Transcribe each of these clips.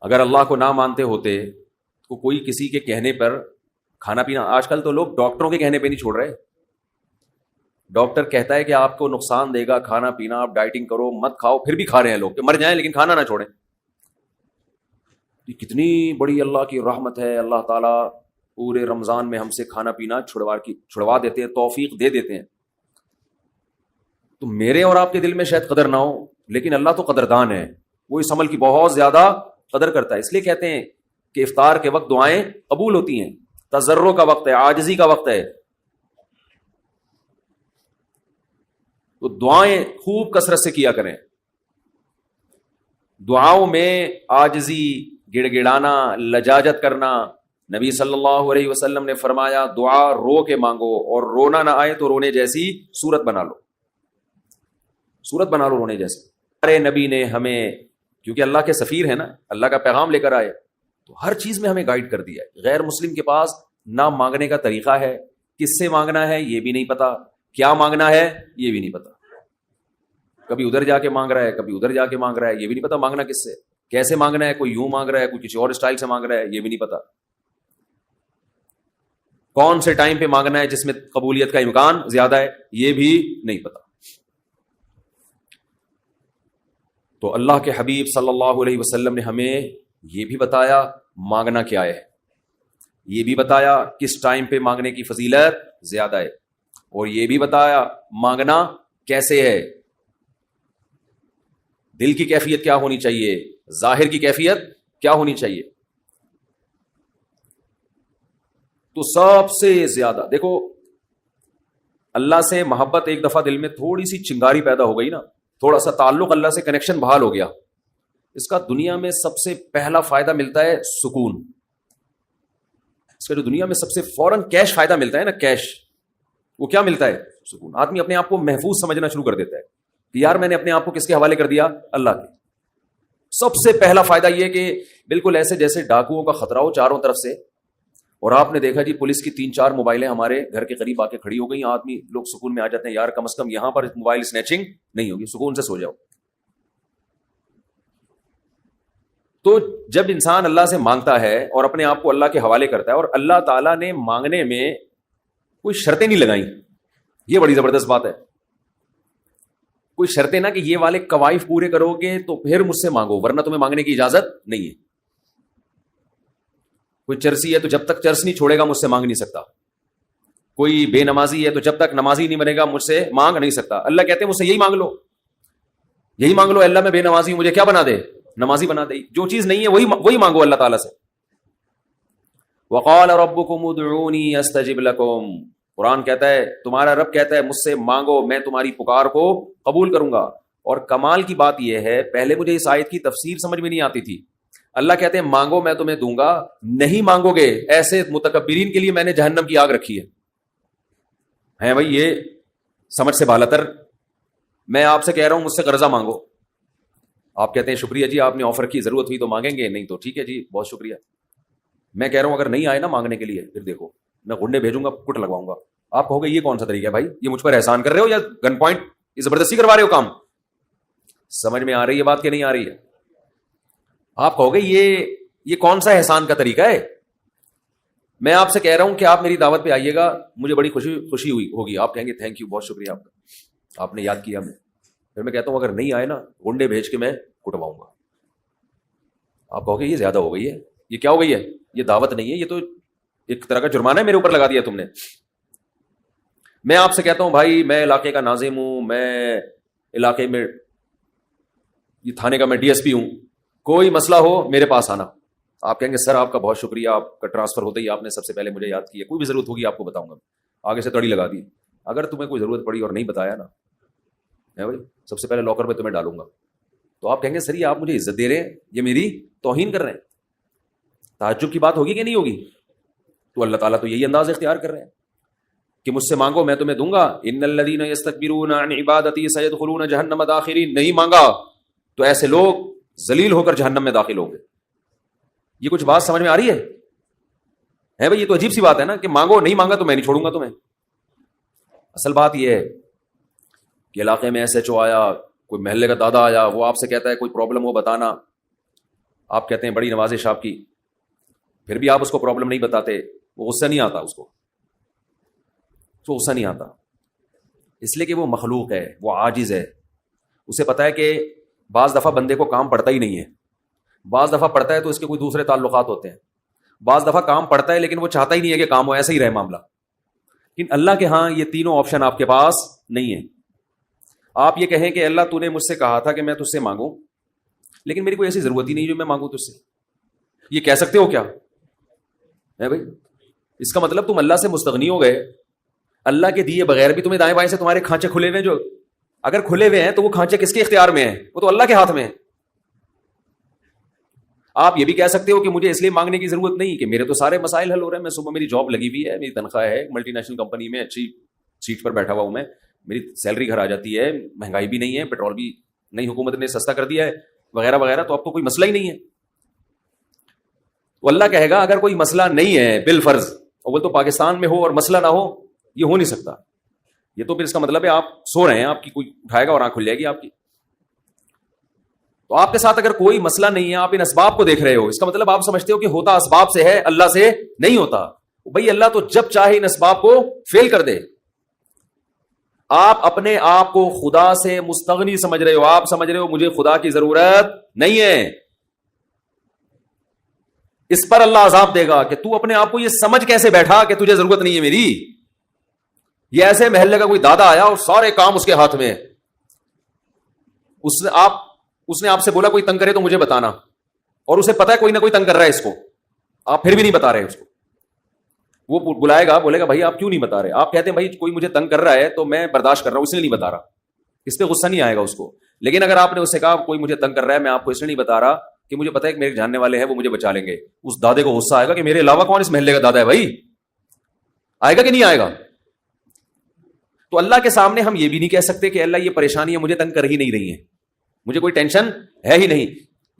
اگر اللہ کو نہ مانتے ہوتے تو کوئی کسی کے کہنے پر کھانا پینا، آج کل تو لوگ ڈاکٹروں کے کہنے پہ نہیں چھوڑ رہے. ڈاکٹر کہتا ہے کہ آپ کو نقصان دے گا کھانا پینا، آپ ڈائٹنگ کرو مت کھاؤ، پھر بھی کھا رہے ہیں لوگ کہ مر جائیں لیکن کھانا نہ چھوڑیں. یہ کتنی بڑی اللہ کی رحمت ہے. اللہ تعالیٰ پورے رمضان میں ہم سے کھانا پینا چھڑوا دیتے ہیں، توفیق دے دیتے ہیں. تو میرے اور آپ کے دل میں شاید قدر نہ ہو، لیکن اللہ تو قدردان ہے، وہ اس عمل کی بہت زیادہ قدر کرتا ہے. اس لیے کہتے ہیں کہ افطار کے وقت دعائیں قبول ہوتی ہیں. تضرع کا وقت ہے، عاجزی کا وقت ہے، تو دعائیں خوب کثرت سے کیا کریں. دعاؤں میں عاجزی، گڑ گڑانا، لجاجت کرنا. نبی صلی اللہ علیہ وسلم نے فرمایا دعا رو کے مانگو، اور رونا نہ آئے تو رونے جیسی صورت بنا لو، صورت بنا لو رونے جیسی. ہمارے نبی نے ہمیں، کیونکہ اللہ کے سفیر ہیں نا، اللہ کا پیغام لے کر آئے، تو ہر چیز میں ہمیں گائیڈ کر دیا ہے. غیر مسلم کے پاس نہ مانگنے کا طریقہ ہے، کس سے مانگنا ہے یہ بھی نہیں پتا، کیا مانگنا ہے یہ بھی نہیں پتا. کبھی ادھر جا کے مانگ رہا ہے، کبھی ادھر جا کے مانگ رہا ہے، یہ بھی نہیں پتا مانگنا کس سے، کیسے مانگنا ہے. کوئی یوں مانگ رہا ہے، کوئی کسی اور اسٹائل سے مانگ رہا ہے، یہ بھی نہیں پتا. کون سے ٹائم پہ مانگنا ہے جس میں قبولیت کا امکان زیادہ ہے، یہ بھی نہیں پتا. تو اللہ کے حبیب صلی اللہ علیہ وسلم نے ہمیں یہ بھی بتایا مانگنا کیا ہے، یہ بھی بتایا کس ٹائم پہ مانگنے کی فضیلت زیادہ ہے، اور یہ بھی بتایا مانگنا کیسے ہے. دل کی کیفیت کیا ہونی چاہیے، ظاہر کی کیفیت کیا ہونی چاہیے. تو سب سے زیادہ دیکھو، اللہ سے محبت ایک دفعہ دل میں تھوڑی سی چنگاری پیدا ہو گئی نا، تھوڑا سا تعلق اللہ سے کنیکشن بحال ہو گیا، اس کا دنیا میں سب سے پہلا فائدہ ملتا ہے سکون. اس کا جو دنیا میں سب سے فوراً کیش فائدہ ملتا ہے نا، کیش، وہ کیا ملتا ہے؟ سکون. آدمی اپنے آپ کو محفوظ سمجھنا شروع کر دیتا ہے کہ یار میں نے اپنے آپ کو کس کے حوالے کر دیا؟ اللہ کے. سب سے پہلا فائدہ یہ کہ بالکل ایسے جیسے ڈاکوؤں کا خطرہ ہو چاروں طرف سے، اور آپ نے دیکھا جی پولیس کی 3-4 موبائلیں ہمارے گھر کے قریب آ کے کھڑی ہو گئی، آدمی لوگ سکون میں آ جاتے ہیں، یار کم از کم یہاں پر موبائل سنیچنگ نہیں ہوگی، سکون سے سو جاؤ. تو جب انسان اللہ سے مانگتا ہے اور اپنے آپ کو اللہ کے حوالے کرتا ہے، اور اللہ تعالیٰ نے مانگنے میں کوئی شرطیں نہیں لگائیں، یہ بڑی زبردست بات ہے. کوئی شرطیں نہ کہ یہ والے قوائف پورے کرو گے تو پھر مجھ سے مانگو، ورنہ تمہیں مانگنے کی اجازت نہیں ہے. کوئی چرسی ہے تو جب تک چرس نہیں چھوڑے گا مجھ سے مانگ نہیں سکتا. کوئی بے نمازی ہے تو جب تک نمازی نہیں بنے گا مجھ سے مانگ نہیں سکتا. اللہ کہتے ہیں مجھ سے یہی مانگ لو، یہی مانگ لو. اللہ میں بے نمازی ہوں، مجھے کیا بنا دے؟ نمازی بنا دے. جو چیز نہیں ہے وہی مانگو اللہ تعالیٰ سے. وقال ربکم ادعونی استجب لکم، قرآن کہتا ہے، تمہارا رب کہتا ہے مجھ سے مانگو، میں تمہاری پکار کو قبول کروں گا. اور کمال کی بات یہ ہے، پہلے مجھے اس آیت کی تفسیر سمجھ میں نہیں آتی تھی. اللہ کہتے ہیں مانگو میں تمہیں دوں گا، نہیں مانگو گے ایسے متکبرین کے لیے میں نے جہنم کی آگ رکھی ہے بھائی. یہ سمجھ سے بالاتر. میں آپ سے کہہ رہا ہوں مجھ سے قرضہ مانگو، آپ کہتے ہیں شکریہ جی آپ نے آفر کی، ضرورت ہوئی تو مانگیں گے، نہیں تو ٹھیک ہے جی بہت شکریہ. میں کہہ رہا ہوں اگر نہیں آئے نا مانگنے کے لیے، پھر دیکھو میں گنڈے بھیجوں گا، کٹ لگواؤں گا. آپ کہو گے یہ کون سا طریقہ ہے بھائی، یہ مجھ پر احسان کر رہے ہو یا گن پوائنٹ یہ زبردستی کروا رہے ہو کام؟ سمجھ میں آ رہی ہے بات کہ نہیں آ رہی ہے؟ آپ کہو گے یہ کون سا احسان کا طریقہ ہے. میں آپ سے کہہ رہا ہوں کہ آپ میری دعوت پہ آئیے گا، مجھے بڑی خوشی ہوئی ہوگی، آپ کہیں گے تھینک یو، بہت شکریہ آپ کا، آپ نے یاد کیا ہمیں. پھر میں کہتا ہوں اگر نہیں آئے نا گنڈے بھیج کے میں کٹواؤں گا. آپ کہو گے یہ زیادہ ہو گئی ہے، یہ کیا ہو گئی ہے، یہ دعوت نہیں ہے، یہ تو ایک طرح کا جرمانہ ہے میرے اوپر لگا دیا تم نے. میں آپ سے کہتا ہوں بھائی میں علاقے کا ناظم ہوں، میں علاقے میں یہ تھانے کا میں ڈی ایس پی ہوں، کوئی مسئلہ ہو میرے پاس آنا. آپ کہیں گے سر آپ کا بہت شکریہ، آپ کا ٹرانسفر ہوتے ہی آپ نے سب سے پہلے مجھے یاد کیا، کوئی بھی ضرورت ہوگی آپ کو بتاؤں گا، آگے سے تڑی لگا دی. اگر تمہیں کوئی ضرورت پڑی اور نہیں بتایا نا بھائی، سب سے پہلے لاکر میں تمہیں ڈالوں گا. تو آپ کہیں گے سر یہ آپ مجھے عزت دے رہے ہیں، یہ میری توہین کر رہے ہیں. تعجب کی بات ہوگی کہ نہیں ہوگی؟ تو اللہ تعالیٰ تو یہی انداز اختیار کر رہے ہیں کہ مجھ سے مانگو میں تمہیں دوں گا. ان الذین یستکبرون عن عبادتی سیدخلون جہنم داخرین، نہیں مانگا تو ایسے لوگ ذلیل ہو کر جہنم میں داخل ہوں گے. یہ کچھ بات سمجھ میں آ رہی ہے بھائی؟ یہ تو عجیب سی بات ہے نا کہ مانگو، نہیں مانگا تو میں نہیں چھوڑوں گا تمہیں. اصل بات یہ ہے کہ علاقے میں ایس ایچ او آیا، کوئی محلے کا دادا آیا، وہ آپ سے کہتا ہے کوئی پرابلم ہو بتانا، آپ کہتے ہیں بڑی نوازش آپ کی، پھر بھی آپ اس کو پرابلم نہیں بتاتے، وہ غصہ نہیں آتا، اس کو غصہ نہیں آتا، اس لیے کہ وہ مخلوق ہے، وہ عاجز ہے، اسے پتا ہے کہ بعض دفعہ بندے کو کام پڑتا ہی نہیں ہے، بعض دفعہ پڑتا ہے تو اس کے کوئی دوسرے تعلقات ہوتے ہیں، بعض دفعہ کام پڑتا ہے لیکن وہ چاہتا ہی نہیں ہے کہ کام ہو، ایسا ہی رہے معاملہ. لیکن اللہ کے ہاں یہ تینوں آپشن آپ کے پاس نہیں ہے. آپ یہ کہیں کہ اللہ تو نے مجھ سے کہا تھا کہ میں تجھ سے مانگوں، لیکن میری کوئی ایسی ضرورت ہی نہیں جو میں مانگوں تجھ سے، یہ کہہ سکتے ہو کیا ہے بھائی؟ اس کا مطلب تم اللہ سے مستغنی ہو گئے، اللہ کے دیے بغیر بھی تمہیں دائیں بائیں سے تمہارے کھانچے کھلے ہوئے ہیں، جو اگر کھلے ہوئے ہیں تو وہ کھانچے کس کے اختیار میں ہیں؟ وہ تو اللہ کے ہاتھ میں ہیں. آپ یہ بھی کہہ سکتے ہو کہ مجھے اس لیے مانگنے کی ضرورت نہیں کہ میرے تو سارے مسائل حل ہو رہے ہیں، میں صبح میری جاب لگی ہوئی ہے، میری تنخواہ ہے، ملٹی نیشنل کمپنی میں اچھی سیٹ پر بیٹھا ہوا ہوں میں، میری سیلری گھر آ جاتی ہے، مہنگائی بھی نہیں ہے، پیٹرول بھی نئی حکومت نے سستا کر دیا ہے وغیرہ وغیرہ، تو اب تو کوئی مسئلہ ہی نہیں ہے. تو اللہ کہے گا اگر کوئی مسئلہ نہیں ہے بالفرض، اور وہ تو پاکستان میں ہو اور مسئلہ نہ ہو، یہ ہو نہیں سکتا. یہ تو پھر اس کا مطلب ہے آپ سو رہے ہیں، آپ کی کوئی اٹھائے گا اور آنکھ کھل جائے گی آپ کی. تو آپ کے ساتھ اگر کوئی مسئلہ نہیں ہے، آپ ان اسباب کو دیکھ رہے ہو، اس کا مطلب آپ سمجھتے ہو کہ ہوتا اسباب سے ہے، اللہ سے نہیں ہوتا. بھئی اللہ تو جب چاہے ان اسباب کو فیل کر دے. آپ اپنے آپ کو خدا سے مستغنی سمجھ رہے ہو، آپ سمجھ رہے ہو مجھے خدا کی ضرورت نہیں ہے. اس پر اللہ عذاب دے گا کہ تو اپنے آپ کو یہ سمجھ کیسے بیٹھا کہ تجھے ضرورت نہیں ہے میری. یہ ایسے محلے کا کوئی دادا آیا اور سارے کام اس کے ہاتھ میں، اس نے آپ سے بولا کوئی تنگ کرے تو مجھے بتانا، اور اسے پتا ہے کوئی نہ کوئی تنگ کر رہا ہے اس کو، آپ پھر بھی نہیں بتا رہے اس کو. وہ بلائے گا، بولے گا بھائی آپ کیوں نہیں بتا رہے؟ آپ کہتے ہیں بھائی کوئی مجھے تنگ کر رہا ہے تو میں برداشت کر رہا ہوں، اس لیے نہیں بتا رہا. اس پہ غصہ نہیں آئے گا اس کو. لیکن اگر آپ نے اس سے کہا کوئی مجھے تنگ کر رہا ہے، میں آپ کو اس لیے نہیں بتا رہا کہ مجھے پتا ہے کہ میرے جاننے والے ہیں وہ مجھے بچا لیں گے، اس دادے کو غصہ آئے گا کہ میرے علاوہ کون اس محلے کا دادا ہے بھائی. آئے گا کہ نہیں آئے گا؟ تو اللہ کے سامنے ہم یہ بھی نہیں کہہ سکتے کہ اللہ یہ پریشانیاں مجھے تنگ کر ہی نہیں رہی ہیں، مجھے کوئی ٹینشن ہے ہی نہیں.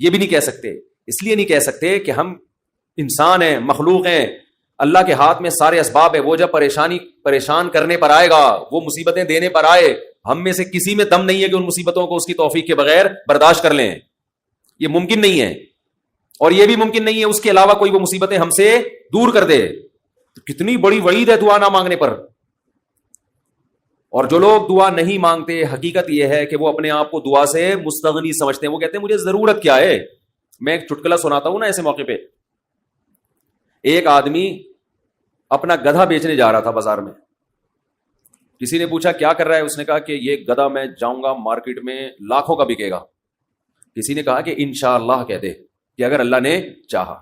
یہ بھی نہیں کہہ سکتے. اس لیے نہیں کہہ سکتے کہ ہم انسان ہیں، مخلوق ہیں، اللہ کے ہاتھ میں سارے اسباب ہے. وہ جب پریشان کرنے پر آئے گا، وہ مصیبتیں دینے پر آئے، ہم میں سے کسی میں دم نہیں ہے کہ ان مصیبتوں کو اس کی توفیق کے بغیر برداشت کر لیں. یہ ممکن نہیں ہے. اور یہ بھی ممکن نہیں ہے اس کے علاوہ کوئی وہ مصیبتیں ہم سے دور کر دے. تو کتنی بڑی وعید ہے دعا نہ مانگنے پر. اور جو لوگ دعا نہیں مانگتے، حقیقت یہ ہے کہ وہ اپنے آپ کو دعا سے مستغنی سمجھتے ہیں. وہ کہتے ہیں مجھے ضرورت کیا ہے. میں ایک چٹکلا سناتا ہوں نا ایسے موقع پہ. ایک آدمی اپنا گدھا بیچنے جا رہا تھا بازار میں. کسی نے پوچھا کیا کر رہا ہے؟ اس نے کہا کہ یہ گدھا میں جاؤں گا مارکیٹ میں لاکھوں کا بکے گا. کسی نے کہا کہ انشاءاللہ کہہ دے کہ اگر اللہ نے چاہا.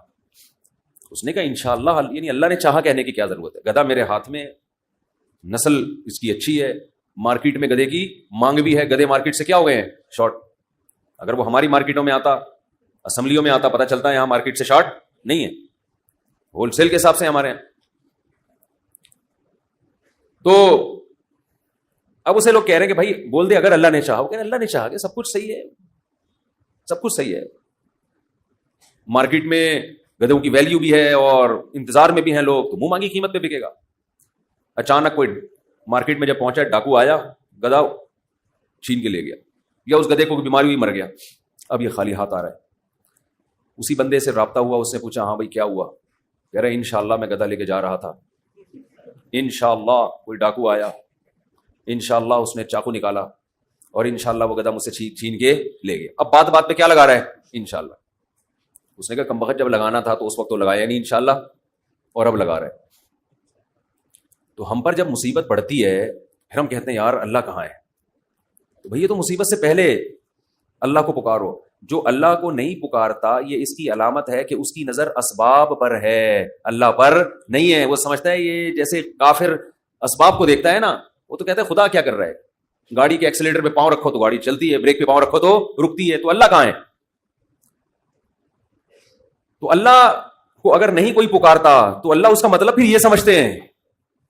اس نے کہا انشاءاللہ، یعنی اللہ نے چاہا کہنے کی کیا ضرورت ہے؟ گدھا میرے ہاتھ میں، نسل اس کی اچھی ہے، مارکیٹ میں گدھے کی مانگ بھی ہے. گدھے مارکیٹ سے کیا ہو گئے ہیں؟ شارٹ. اگر وہ ہماری مارکیٹوں میں آتا، اسمبلیوں میں آتا، پتہ چلتا ہے یہاں مارکیٹ سے شارٹ نہیں ہے، ہول سیل کے حساب سے ہمارے ہیں. تو اب اسے لوگ کہہ رہے ہیں کہ بھائی بول دے اگر اللہ نے چاہا. وہ کہہ رہے اللہ نے چاہا کہ سب کچھ صحیح ہے، سب کچھ صحیح ہے. مارکیٹ میں گدھوں کی ویلیو بھی ہے اور انتظار میں بھی ہیں لوگ، تو منہ مانگی قیمت پہ بکے گا. اچانک کوئی مارکیٹ میں جب پہنچا، ڈاکو آیا، گدھا چھین کے لے گیا، یا اس گدھے کو بیماری ہوئی مر گیا. اب یہ خالی ہاتھ آ رہا ہے. اسی بندے سے رابطہ ہوا، اس نے پوچھا ہاں بھائی کیا ہوا؟ کہہ رہے انشاءاللہ میں گدھا لے کے جا رہا تھا، انشاءاللہ کوئی ڈاکو آیا، انشاءاللہ اس نے چاقو نکالا، اور انشاءاللہ وہ گدھا مجھ سے چھین کے لے گیا. اب بات پہ کیا لگا رہا ہے؟ انشاءاللہ. اس نے کہا کم بخت جب لگانا تھا تو اس وقت تو لگایا نہیں انشاءاللہ، اور اب لگا رہا ہے. تو ہم پر جب مصیبت پڑتی ہے پھر ہم کہتے ہیں یار اللہ کہاں ہے؟ تو بھئی یہ تو مصیبت سے پہلے اللہ کو پکارو. جو اللہ کو نہیں پکارتا، یہ اس کی علامت ہے کہ اس کی نظر اسباب پر ہے، اللہ پر نہیں ہے. وہ سمجھتا ہے یہ جیسے کافر اسباب کو دیکھتا ہے نا، وہ تو کہتا ہے خدا کیا کر رہا ہے؟ گاڑی کے ایکسیلیٹر پہ پاؤں رکھو تو گاڑی چلتی ہے، بریک پہ پاؤں رکھو تو رکتی ہے. تو اللہ کہاں ہے؟ تو اللہ کو اگر نہیں کوئی پکارتا تو اللہ اس کا مطلب پھر یہ سمجھتے ہیں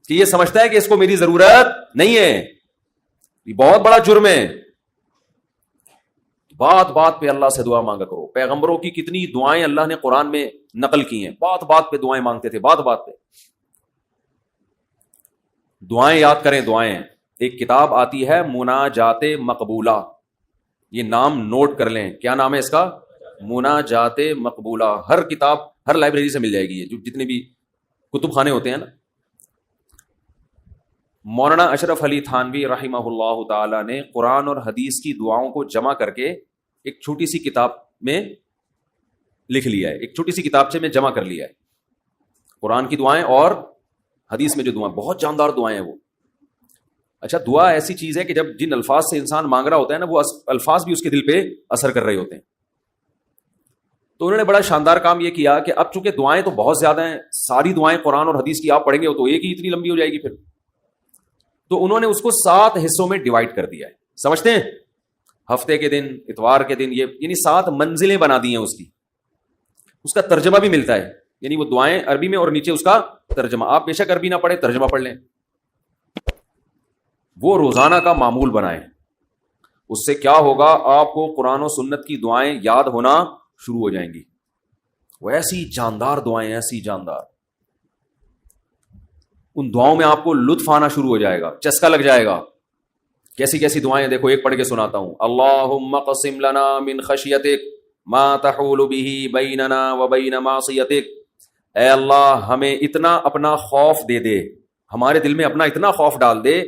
کہ یہ سمجھتا ہے کہ اس کو میری ضرورت نہیں ہے. یہ بہت بڑا جرم ہے. بات پہ اللہ سے دعا مانگا کرو. پیغمبروں کی کتنی دعائیں اللہ نے قرآن میں نقل کی ہیں. بات پہ دعائیں مانگتے تھے، بات پہ دعائیں یاد کریں. دعائیں، ایک کتاب آتی ہے مناجات مقبولہ، یہ نام نوٹ کر لیں. کیا نام ہے اس کا؟ مناجات مقبولہ. ہر کتاب ہر لائبریری سے مل جائے گی, یہ جو جتنے بھی کتب خانے ہوتے ہیں نا. مولانا اشرف علی تھانوی رحمہ اللہ تعالی نے قرآن اور حدیث کی دعاؤں کو جمع کر کے ایک چھوٹی سی کتاب میں لکھ لیا ہے, ایک چھوٹی سی کتابچے میں جمع کر لیا ہے. قرآن کی دعائیں اور حدیث میں جو دعائیں, بہت جاندار دعائیں ہیں وہ. اچھا, دعا ایسی چیز ہے کہ جب جن الفاظ سے انسان مانگ رہا ہوتا ہے نا, وہ الفاظ بھی اس کے دل پہ اثر کر رہے ہوتے ہیں. تو انہوں نے بڑا شاندار کام یہ کیا کہ اب چونکہ دعائیں تو بہت زیادہ ہیں, ساری دعائیں قرآن اور حدیث کی آپ پڑھیں گے تو ایک ہی اتنی لمبی ہو جائے گی پھر. تو انہوں نے اس کو 7 حصوں میں ڈیوائڈ کر دیا ہے. سمجھتے ہیں, ہفتے کے دن, اتوار کے دن, یہ یعنی 7 منزلیں بنا دی ہیں اس کی. اس کا ترجمہ بھی ملتا ہے, یعنی وہ دعائیں عربی میں اور نیچے اس کا ترجمہ. آپ بے شک عربی نہ پڑھیں, ترجمہ پڑھ لیں. وہ روزانہ کا معمول بنائیں. اس سے کیا ہوگا, آپ کو قرآن و سنت کی دعائیں یاد ہونا شروع ہو جائیں گی. وہ ایسی جاندار دعائیں, ایسی جاندار, ان دعاؤں میں آپ کو لطف آنا شروع ہو جائے گا, چسکا لگ جائے گا. کیسی کیسی دعائیں دیکھو, ایک پڑھ کے سناتا ہوں. اللہم قسم لنا من خشیتک ما تحول به بیننا وبین معصیتک. اے اللہ ہمیں اتنا اپنا خوف دے دے, ہمارے دل میں اپنا اتنا خوف ڈال دے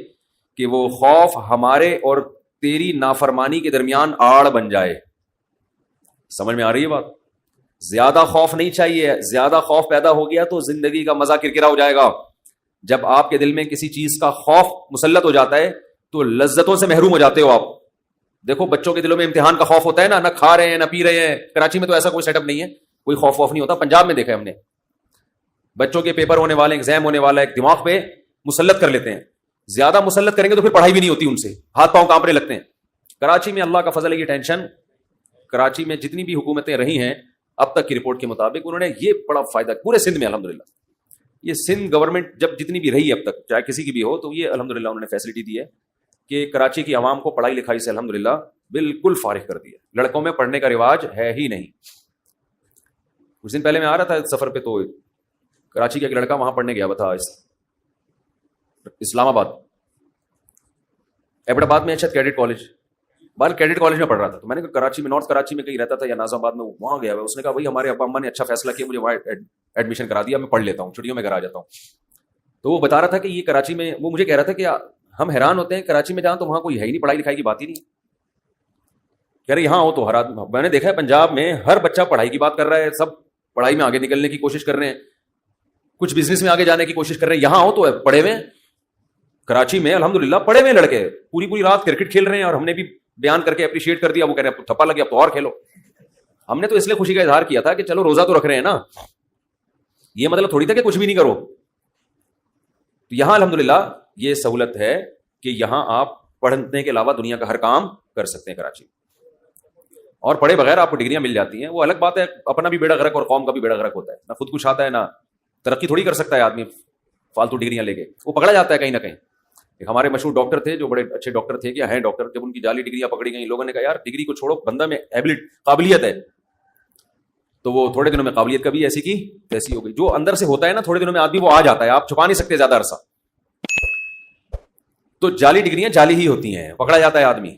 کہ وہ خوف ہمارے اور تیری نافرمانی کے درمیان آڑ بن جائے. سمجھ میں آ رہی ہے بات؟ زیادہ خوف نہیں چاہیے. زیادہ خوف پیدا ہو گیا تو زندگی کا مزہ کرکرا ہو جائے گا. جب آپ کے دل میں کسی چیز کا خوف مسلط ہو جاتا ہے تو لذتوں سے محروم ہو جاتے ہو آپ. دیکھو بچوں کے دلوں میں امتحان کا خوف ہوتا ہے نا, نہ کھا رہے ہیں نہ پی رہے ہیں. کراچی میں تو ایسا کوئی سیٹ اپ نہیں ہے, کوئی خوف نہیں ہوتا. پنجاب میں دیکھا ہے ہم نے, بچوں کے پیپر ہونے والے, ایگزام ہونے والا ہے, دماغ پہ مسلط کر لیتے ہیں. زیادہ مسلط کریں گے تو پھر پڑھائی بھی نہیں ہوتی ان سے, ہاتھ پاؤں کانپنے لگتے ہیں. کراچی میں اللہ کا فضل ہے, یہ ٹینشن, کراچی میں جتنی بھی حکومتیں رہی ہیں اب تک کی رپورٹ کے مطابق انہوں نے یہ بڑا فائدہ پورے سندھ میں الحمدللہ. یہ سندھ گورنمنٹ جب جتنی بھی رہی اب تک, چاہے کسی کی بھی ہو, تو یہ الحمدللہ انہوں نے فیسلٹی دی ہے کہ کراچی کی عوام کو پڑھائی لکھائی سے الحمدللہ بالکل فارغ کر دیا. لڑکوں میں پڑھنے کا رواج ہے ہی نہیں. کچھ دن پہلے میں آ رہا تھا سفر پہ, تو کراچی کا ایک لڑکا وہاں پڑھنے گیا تھا, اسلام آباد, ایبٹ آباد میں اچھا کیڈٹ کالج, بال کیڈٹ کالج میں پڑھ رہا تھا. تو میں نے کہا کراچی میں, نارتھ کراچی میں کہیں رہتا تھا یا ناظم آباد میں, وہاں گیا. اس نے کہا بھائی ہمارے ابا اماں نے اچھا فیصلہ کیا, مجھے وہاں ایڈمیشن کرا دیا, میں پڑھ لیتا ہوں, چھٹیوں میں گھر آ جاتا ہوں. تو وہ بتا رہا تھا کہ یہ کراچی میں, وہ مجھے کہہ رہا تھا کہ ہم حیران ہوتے ہیں کراچی میں جہاں تو وہاں کوئی ہے ہی نہیں, پڑھائی لکھائی کی بات ہی نہیں. کہہ رہے یہاں ہو تو ہر آدمی, میں نے دیکھا ہے پنجاب میں ہر بچہ پڑھائی کی بات کر رہا ہے, سب پڑھائی میں آگے نکلنے کی کوشش کر رہے ہیں, کچھ بزنس میں آگے جانے کی کوشش کر رہے ہیں. یہاں ہو تو پڑھے ہوئے. کراچی میں الحمدللہ پڑھے ہوئے لڑکے پوری رات کرکٹ کھیل رہے ہیں, اور ہم نے بھی بیان کر کے اپریشیٹ کر دیا. وہ کہہ رہے ہیں تھپا لگیا اب تو اور کھیلو. ہم نے تو اس لیے خوشی کا اظہار کیا تھا کہ چلو روزہ تو رکھ رہے ہیں نا, یہ مطلب تھوڑی تھا کہ کچھ بھی نہیں کرو. تو یہاں الحمدللہ یہ سہولت ہے کہ یہاں آپ پڑھنے کے علاوہ دنیا کا ہر کام کر سکتے ہیں کراچی. اور پڑھے بغیر آپ کو ڈگریاں مل جاتی ہیں, وہ الگ بات ہے. اپنا بھی بیڑا غرق اور قوم کا بھی بیڑا غرق ہوتا ہے. نہ خود کچھ آتا ہے, نہ ترقی تھوڑی کر سکتا ہے آدمی فالتو ڈگریاں لے کے. وہ پکڑا جاتا ہے کہیں نہ کہیں. ایک ہمارے مشہور ڈاکٹر تھے جو بڑے اچھے ڈاکٹر تھے, کیا ہیں ڈاکٹر, جب ان کی جعلی ڈگریاں پکڑی گئیں, لوگوں نے کہا یار ڈگری کو چھوڑو, بندہ میں قابلیت ہے. تو وہ تھوڑے دنوں میں قابلیت کبھی ایسی کی تیسی ہو گئی. جو اندر سے ہوتا ہے نا تھوڑے دنوں میں آدمی وہ آ جاتا ہے, آپ چھپا نہیں سکتے زیادہ عرصہ. تو جعلی ڈگریاں جعلی ہی ہوتی ہیں, پکڑا جاتا ہے آدمی.